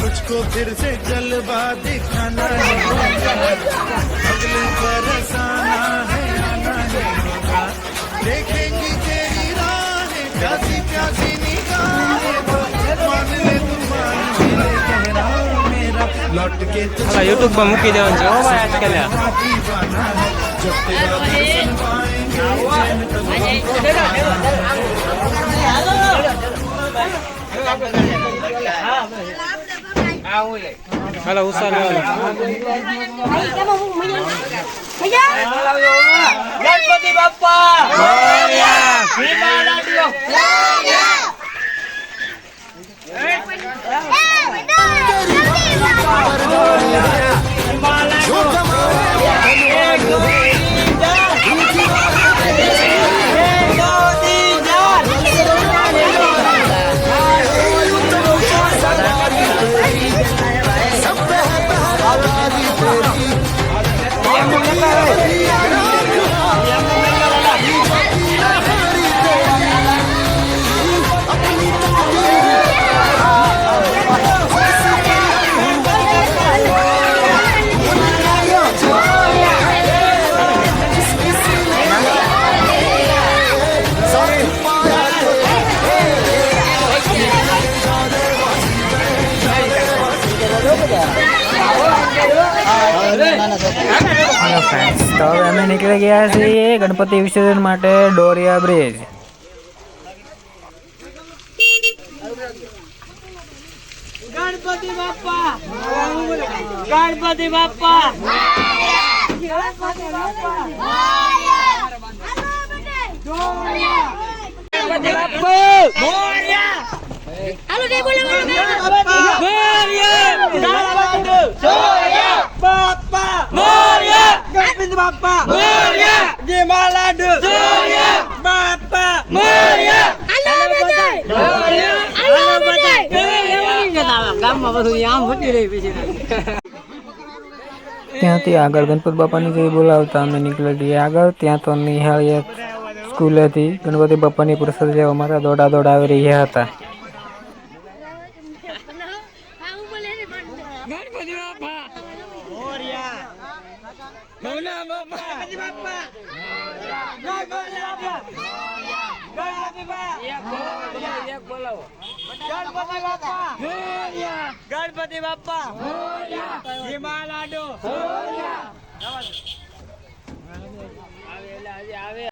तुझको फिर से जलवा दिखाना नहीं होगा, अगले बरस आना है आना नहीं होगा, देखेंगी तेरी राहें प्यासी प्यासी निगाहें, तो मान ले तू मान ले कहना मेरा, लौट के હાલા યુટ્યુબ પર મૂકી દેવાનું છે હો ભાઈ આજકાલ दीवाना है, जब तेरा दर्शन पाएंगे चैन હાલો ઉસાર લેવાનો ગણપતિ બાપ્પા મોરયા ભીમા લાડ્યો हेलो फ्रेंड्स, तो હવે અમે નીકળી ગયા છીએ ગણપતિ વિસર્જન માટે ડોરિયા બ્રિજ। ગણપતિ બાપ્પા ગણપતિ બાપ્પા ગણપતિ બાપ્પા ગણપતિ બાપ્પા મોરયા હાલો જય બોલો મોરયા બાપ્પા મોરયા ગણપતિ બાપ્પા મોરયા જય માલાડુ મોરયા બાપ્પા મોરયા હાલો બધાય મોરયા હાલો બધાય ગામમાં બધું આમ ફૂટી રહી પછી ત્યાંથી આગળ ગણપતિ બાપાની જઈ બોલાવતા અમે નીકળી ગયા આગળ। ત્યાં તો નિહાળીએ સ્કૂલેથી ગણપતિ બાપાની પ્રસાદ લેવા માટે દોડા દોડ આવી રહ્યા હતા। ગણપતિ બાપ્પા મોરયા ભવના બાપ્પા ગણપતિ બાપ્પા ગણપતિ બાપ્પા ગણપતિ બાપ્પા એક બોલાવો ગણપતિ બાપ્પા મોરયા ગણપતિ બાપ્પા મોરયા ભીમા લાડુ મોરયા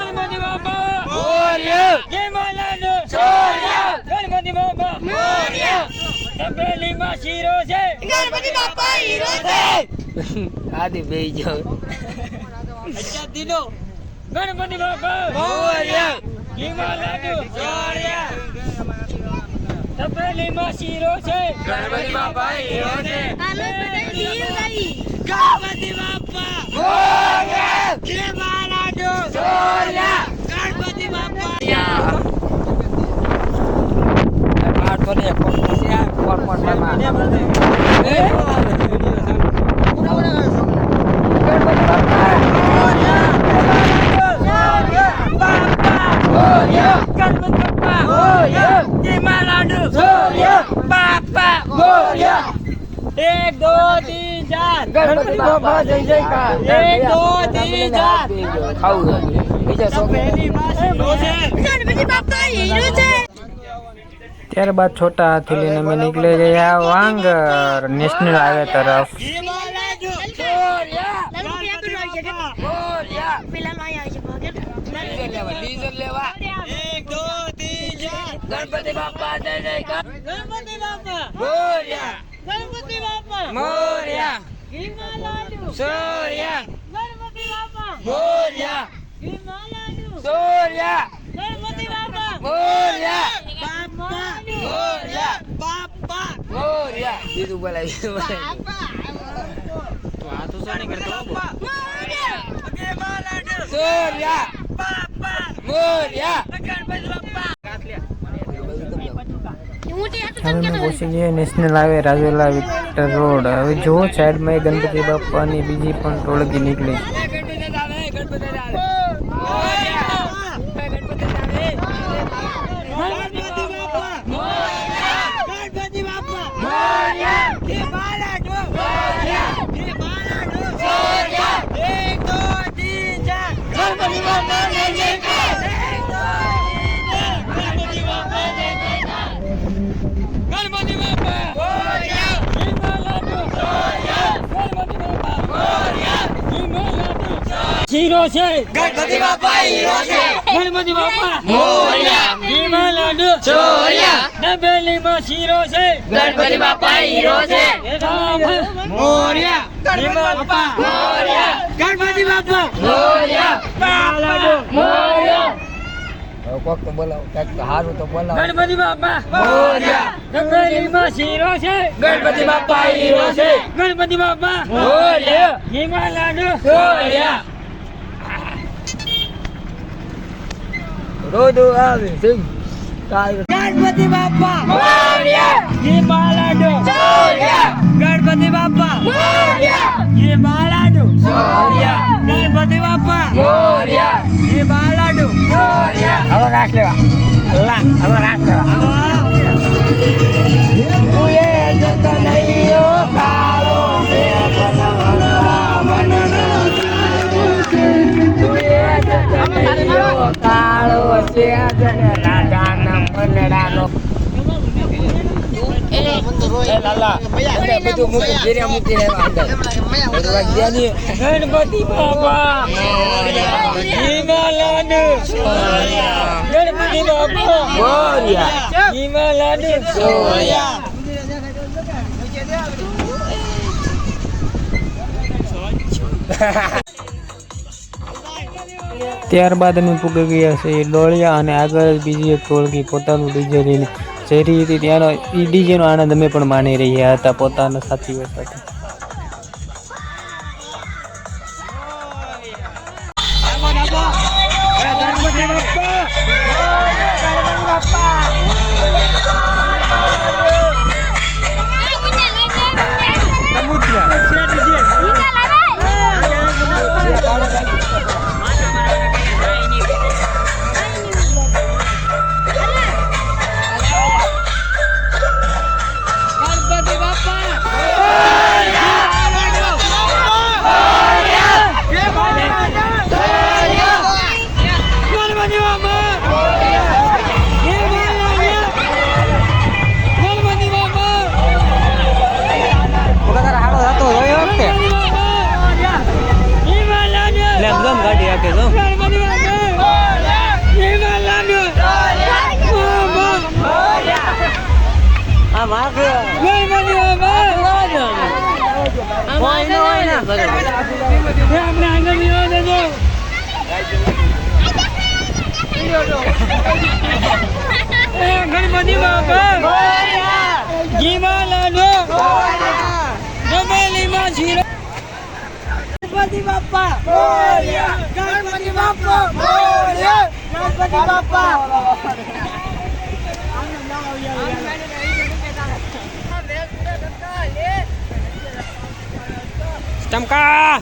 ગણપતિ બાપ્પા મોરયા ભીમા લાડુ મોરયા ગણપતિ બાપ્પા મોરયા તપેલીમાં શીરો છે ગણપતિ બાપ્પા હીરો છે આદિ બેહી જાવ અચ્છા દીનો ગણપતિ બાપ્પા મોરયા ભીમા લાડુ મોરયા તપેલીમાં શીરો છે ગણપતિ બાપ્પા હીરો છે ગણપતિ બાપ્પા મોરયા ભીમા લાડુ મોરયા ગણપતિ બાપ્પા एक दो तीन चार गणपति बाप्पा जय जयकार एक दो तीन चार गणपति बाप्पा हीरो છે। ત્યારબાદ છોટા હાથી લઈને અમે નીકળી ગયા વાંગર નેશનલ હાઈવે તરફ। गणपति बाप्पा जय जयकार गणपति बाप्पा मोरया गणपति बाप्पा मोरया भीमा लाडू मोरया गणपति बाप्पा मोरया भीमा लाडू मोरया गणपति बाप्पा मोरया बाप्पा मोरया बाप्पा मोरया બીજું બોલાય तो हाथ उसा नहीं करते मोरया भीमा लाडू मोरया बाप्पा मोरया गणपति बाप्पा હવે અમે પહોંચી ગયા national highway Rajula Victor road. હવે જો સાઈડમાં ગણપતિ બાપાની બીજી પણ ટોળકી નીકળી। ગણપતિ બાપ્પા હીરો છે ગણપતિ બાપા હીરો છે ગણપતિ બાપા મોરયા ઘીમાં લાડુ ચોરિયા ડબેલીમાં શીરો છે ગણપતિ બાપા હીરો છે મોરયા ગણપતિ બાપા મોરયા ગણપતિ બાપા મોરયા લાડુ મોરયા કોક તો બોલાવો કાક તો હારું તો બોલાવો ગણપતિ બાપા મોરયા ડબેલીમાં શીરો છે ગણપતિ બાપા હીરો છે ગણપતિ બાપા મોરયા ઘીમાં લાડુ ચોરિયા રોડો આવે સિંગ ગણપતિ બાપા મોરયા ઘી માલાડો ચોરિયા ગણપતિ બાપા મોરયા ઘી માલાડો ચોરિયા ગણપતિ બાપા મોરયા ઘી માલાડો ચોરિયા હવે રાખ લેવા હવે રાખ લેવા ઉએ જતનૈયો કાળો મે બનવલા મનનો ઉએ જતનૈયો કાળો છે જન રાજાના મનડાનો લાલા બધું મૂકી ઘેરે મૂકી રહેવા અંદર ગણપતિ બાપા હિમાલય ગણપતિ બાપા મોરયા હિમાલય ચોરિયા ત્યારબાદ અમે પૂગી ગયા છે ડોળિયા અને આગળ બીજી એક ટોળકી પોતાનું ડીજે લઈને જઈ રહી હતી. ત્યાંનો એ ડીજેનો આનંદ અમે પણ માણી રહ્યા હતા પોતાના સાથીઓ સાથે. ગણપતિ બાપા ઘીમાં લાડુ ડબેલીમાં શીરો ગણપતિ બાપા ગણપતિ બાપા ગણપતિ બાપા ચમકા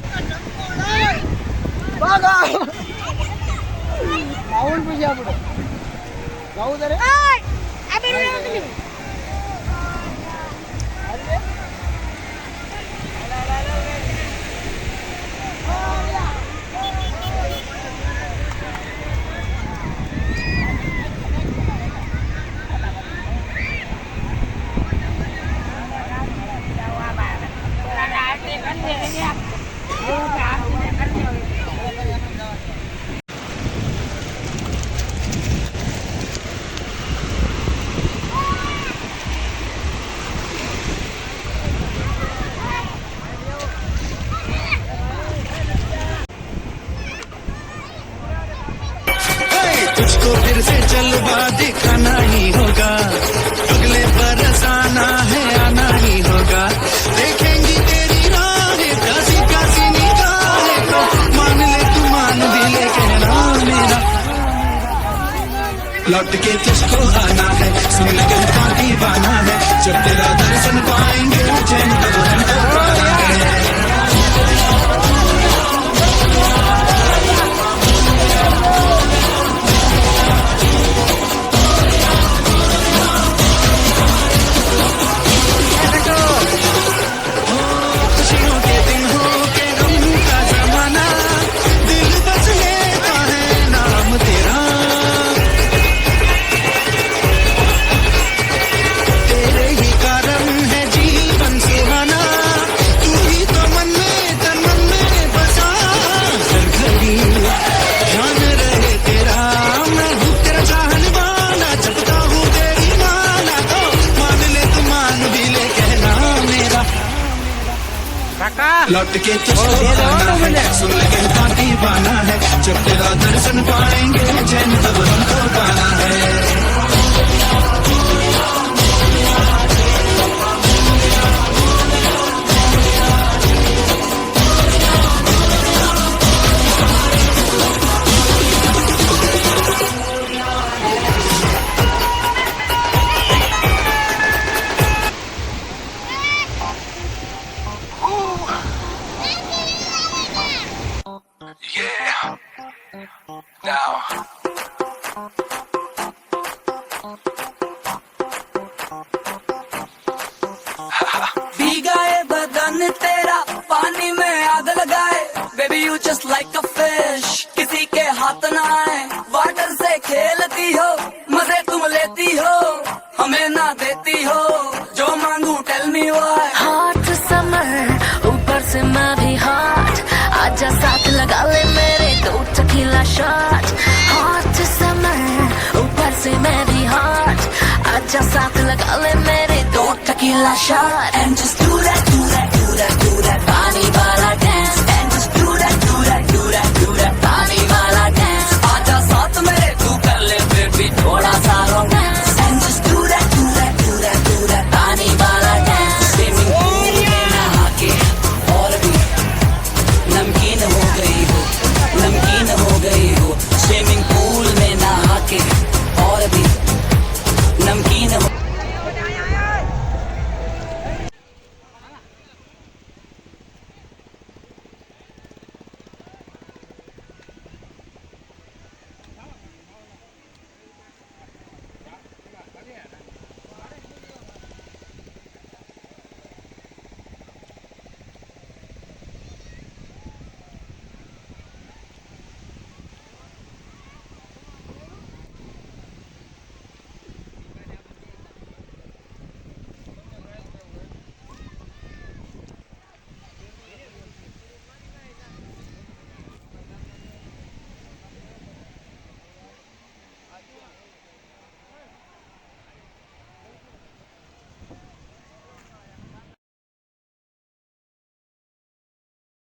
ભાગા આવું પછી આપણે ગાવું દરે तुझको फिर से जलवा दिखाना ही होगा अगले बरस आना है आना ही होगा देखेंगी तेरी राहें प्यासी प्यासी निगाहें तो मान ले तू मान भी ले कहना मेरा लौट के तुझको आना है श्रीनगर का दीवाना है जब तेरा दर्शन पाएंगे उज्जैन का खुशियों के दिन हो के गम का जमाना दिल बस लेता है लौट के तुझको आना है, सुन ले कहता दीवाना है, जब तेरा दर्शन पाएंगे चैन तब हमको पाना है। भीगाए बदन तेरा पानी में आग लगाए, baby you just like a fish, किसी के हाथ ना आए, वाटर से खेलती हो, मजे तुम लेती हो, हमें ना देती हो, जो मांगू tell me why. Hot summer ऊपर से मैं भी हॉट, आजा साथ लगा ले मेरे 2 टकीला शॉट। हॉट समर ऊपर से मैं भी हॉट, आजा साथ लगा ले मेरे 2 tequila shot. And just do that, do